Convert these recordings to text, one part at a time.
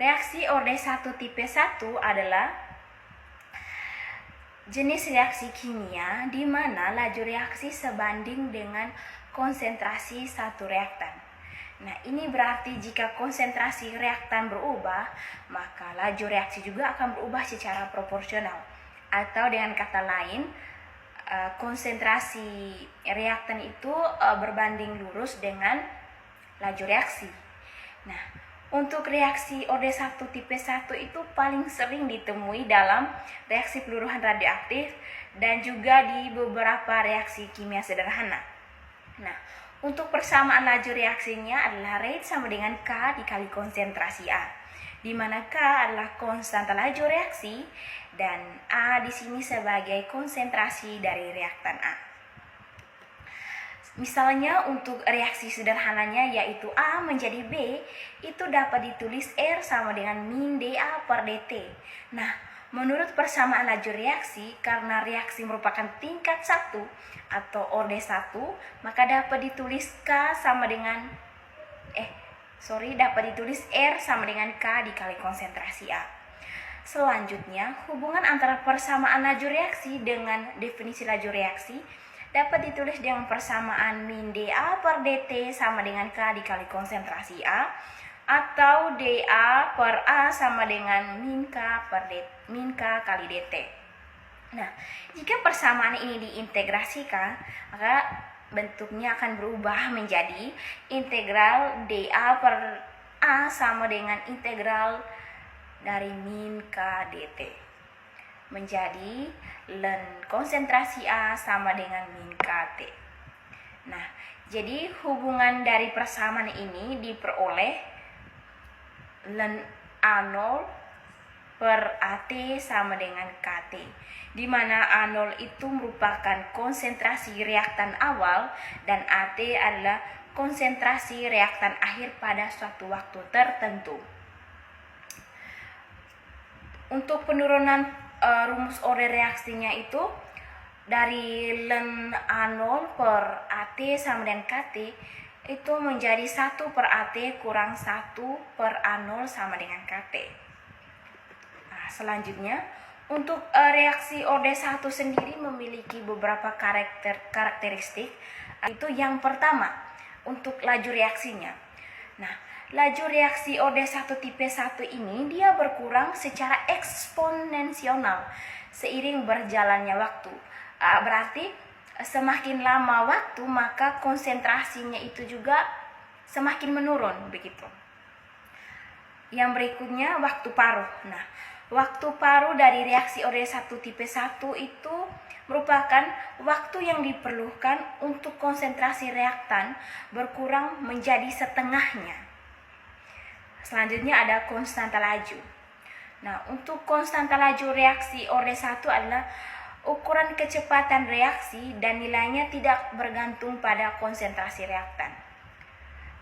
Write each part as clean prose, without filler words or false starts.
Reaksi orde 1 tipe 1 adalah jenis reaksi kimia di mana laju reaksi sebanding dengan konsentrasi satu reaktan. Nah, ini berarti jika konsentrasi reaktan berubah, maka laju reaksi juga akan berubah secara proporsional. Atau dengan kata lain, konsentrasi reaktan itu berbanding lurus dengan laju reaksi. Nah, untuk reaksi orde 1 tipe 1 itu paling sering ditemui dalam reaksi peluruhan radioaktif dan juga di beberapa reaksi kimia sederhana. Nah, untuk persamaan laju reaksinya adalah rate sama dengan K dikali konsentrasi A, di mana K adalah konstanta laju reaksi dan A di sini sebagai konsentrasi dari reaktan A. Misalnya untuk reaksi sederhananya yaitu A menjadi B, itu dapat ditulis R sama dengan min dA per dt. Nah, menurut persamaan laju reaksi, karena reaksi merupakan tingkat 1 atau orde 1, maka dapat ditulis dapat ditulis R sama dengan K dikali konsentrasi A. Selanjutnya, hubungan antara persamaan laju reaksi dengan definisi laju reaksi dapat ditulis dengan persamaan min dA per dt sama dengan K dikali konsentrasi A, atau dA per A sama dengan min K kali dt. Nah, jika persamaan ini diintegrasikan, maka bentuknya akan berubah menjadi integral dA per A sama dengan integral dari min K dt. Menjadi ln konsentrasi A sama dengan min KT. Nah, jadi hubungan dari persamaan ini diperoleh ln A0 per AT sama dengan KT, di mana A0 itu merupakan konsentrasi reaktan awal dan AT adalah konsentrasi reaktan akhir pada suatu waktu tertentu. Untuk penurunan rumus orde reaksinya itu dari ln A0 per AT sama dengan KT itu menjadi 1 per AT kurang 1 per A0 sama dengan KT. Nah, selanjutnya untuk reaksi orde 1 sendiri memiliki beberapa karakteristik. Itu yang pertama, untuk laju reaksinya. Nah, laju reaksi orde 1 tipe 1 ini dia berkurang secara eksponensial seiring berjalannya waktu. Berarti semakin lama waktu maka konsentrasinya itu juga semakin menurun begitu. Yang berikutnya waktu paruh. Nah, waktu paruh dari reaksi orde 1 tipe 1 itu merupakan waktu yang diperlukan untuk konsentrasi reaktan berkurang menjadi setengahnya. Selanjutnya ada konstanta laju. Nah, untuk konstanta laju reaksi orde 1 adalah ukuran kecepatan reaksi dan nilainya tidak bergantung pada konsentrasi reaktan.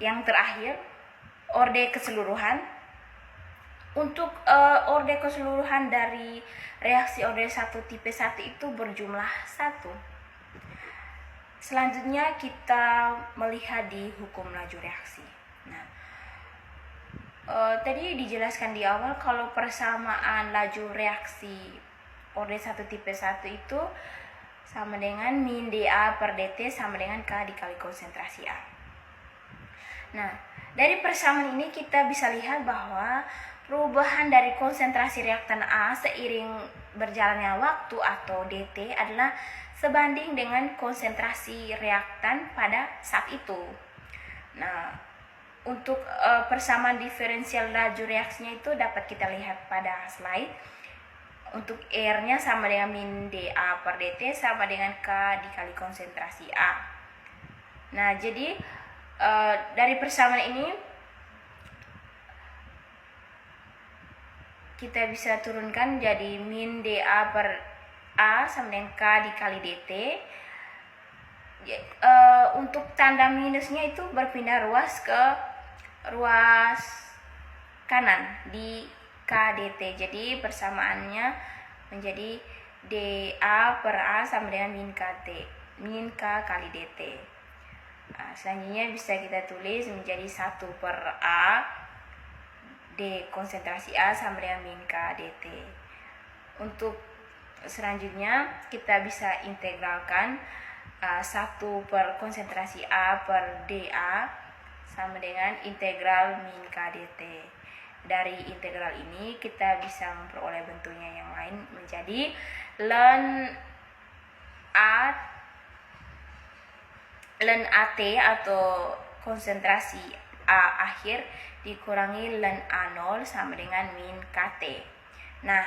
Yang terakhir, orde keseluruhan. Untuk orde keseluruhan dari reaksi orde 1 tipe 1 itu berjumlah 1. Selanjutnya kita melihat di hukum laju reaksi. Nah, tadi dijelaskan di awal kalau persamaan laju reaksi orde 1 tipe 1 itu sama dengan min dA per dt sama dengan K dikali konsentrasi A. Nah, dari persamaan ini kita bisa lihat bahwa perubahan dari konsentrasi reaktan A seiring berjalannya waktu atau dt adalah sebanding dengan konsentrasi reaktan pada saat itu. Nah, untuk persamaan diferensial laju reaksinya itu dapat kita lihat pada slide. Untuk R-nya sama dengan min dA per dt sama dengan K dikali konsentrasi A. Nah, jadi dari persamaan ini kita bisa turunkan jadi min dA per A sama dengan K dikali dt. Untuk tanda minusnya itu berpindah ruas ke ruas kanan di K dt. Jadi persamaannya menjadi dA per A sama dengan min K kali dt. Nah, selanjutnya bisa kita tulis menjadi 1 per A D. Konsentrasi A sama dengan min K dt. Untuk selanjutnya kita bisa integralkan 1 per konsentrasi A per dA sama dengan integral min K dt. Dari integral ini kita bisa memperoleh bentuknya yang lain menjadi ln AT atau konsentrasi A akhir dikurangi ln A0 sama dengan min KT. Nah,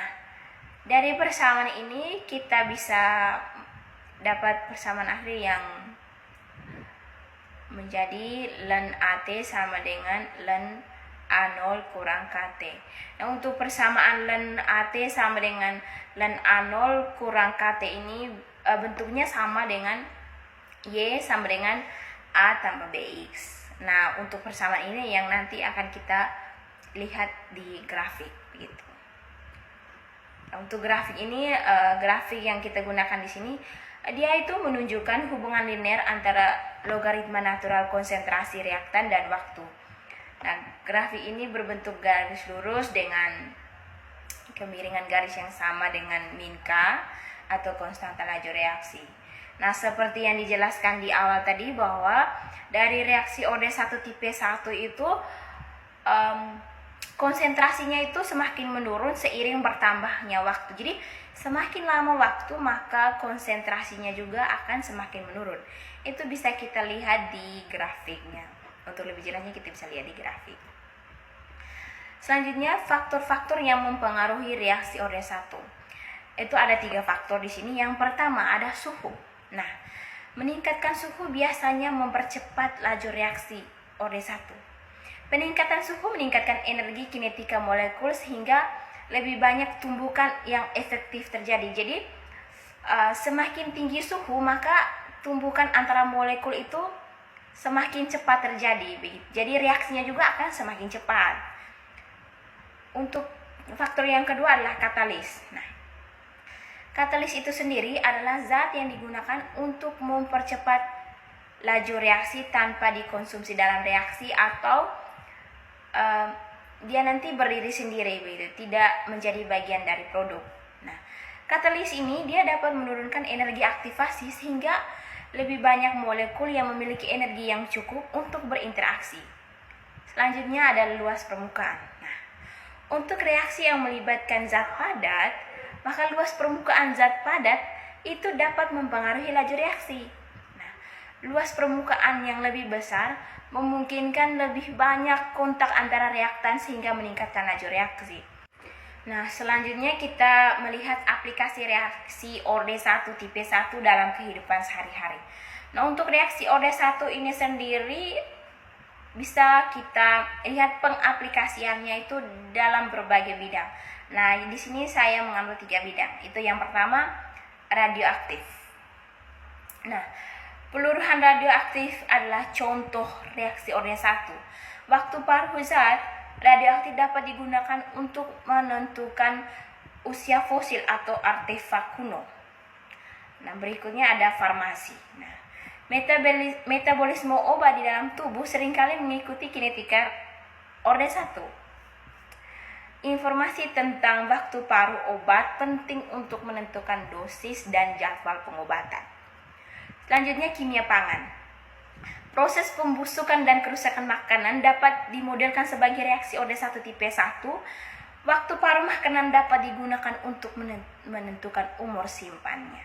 dari persamaan ini kita bisa dapat persamaan akhir yang menjadi ln AT sama dengan ln A0 kurang KT. Nah, untuk persamaan ln AT sama dengan ln A0 kurang KT ini bentuknya sama dengan Y sama dengan A tambah BX. Nah, untuk persamaan ini yang nanti akan kita lihat di grafik gitu. Nah, untuk grafik ini, grafik yang kita gunakan di sini, dia itu menunjukkan hubungan linear antara logaritma natural konsentrasi reaktan dan waktu. Nah, grafik ini berbentuk garis lurus dengan kemiringan garis yang sama dengan min K atau konstanta laju reaksi. Nah, seperti yang dijelaskan di awal tadi bahwa dari reaksi OD1 tipe 1 itu konsentrasinya itu semakin menurun seiring bertambahnya waktu. Jadi semakin lama waktu maka konsentrasinya juga akan semakin menurun. Itu bisa kita lihat di grafiknya. Untuk lebih jelasnya kita bisa lihat di grafik. Selanjutnya faktor-faktor yang mempengaruhi reaksi OD1. Itu ada 3 faktor di sini. Yang pertama ada suhu. Nah, meningkatkan suhu biasanya mempercepat laju reaksi OD1. Peningkatan suhu meningkatkan energi kinetika molekul sehingga lebih banyak tumbukan yang efektif terjadi. Jadi semakin tinggi suhu maka tumbukan antara molekul itu semakin cepat terjadi. Jadi reaksinya juga akan semakin cepat. Untuk faktor yang kedua adalah katalis. Nah, katalis itu sendiri adalah zat yang digunakan untuk mempercepat laju reaksi tanpa dikonsumsi dalam reaksi atau dia nanti berdiri sendiri begitu, tidak menjadi bagian dari produk. Nah, katalis ini dia dapat menurunkan energi aktivasi sehingga lebih banyak molekul yang memiliki energi yang cukup untuk berinteraksi. Selanjutnya ada luas permukaan. Nah, untuk reaksi yang melibatkan zat padat, maka luas permukaan zat padat itu dapat mempengaruhi laju reaksi. Nah, luas permukaan yang lebih besar memungkinkan lebih banyak kontak antara reaktan sehingga meningkatkan laju reaksi. Nah, selanjutnya kita melihat aplikasi reaksi OD1 tipe 1 dalam kehidupan sehari-hari. Nah, untuk reaksi OD1 ini sendiri bisa kita lihat pengaplikasiannya itu dalam berbagai bidang. Nah, di sini saya mengambil 3 bidang. Itu yang pertama, radioaktif. Nah, peluruhan radioaktif adalah contoh reaksi OD1. Waktu paruh zat radioaktif dapat digunakan untuk menentukan usia fosil atau artefak kuno. Nah, berikutnya ada farmasi. Nah, metabolisme obat di dalam tubuh seringkali mengikuti kinetika OD1. Informasi tentang waktu paruh obat penting untuk menentukan dosis dan jadwal pengobatan. Selanjutnya kimia pangan. Proses pembusukan dan kerusakan makanan dapat dimodelkan sebagai reaksi OD1 tipe 1. Waktu paruh makanan dapat digunakan untuk menentukan umur simpannya.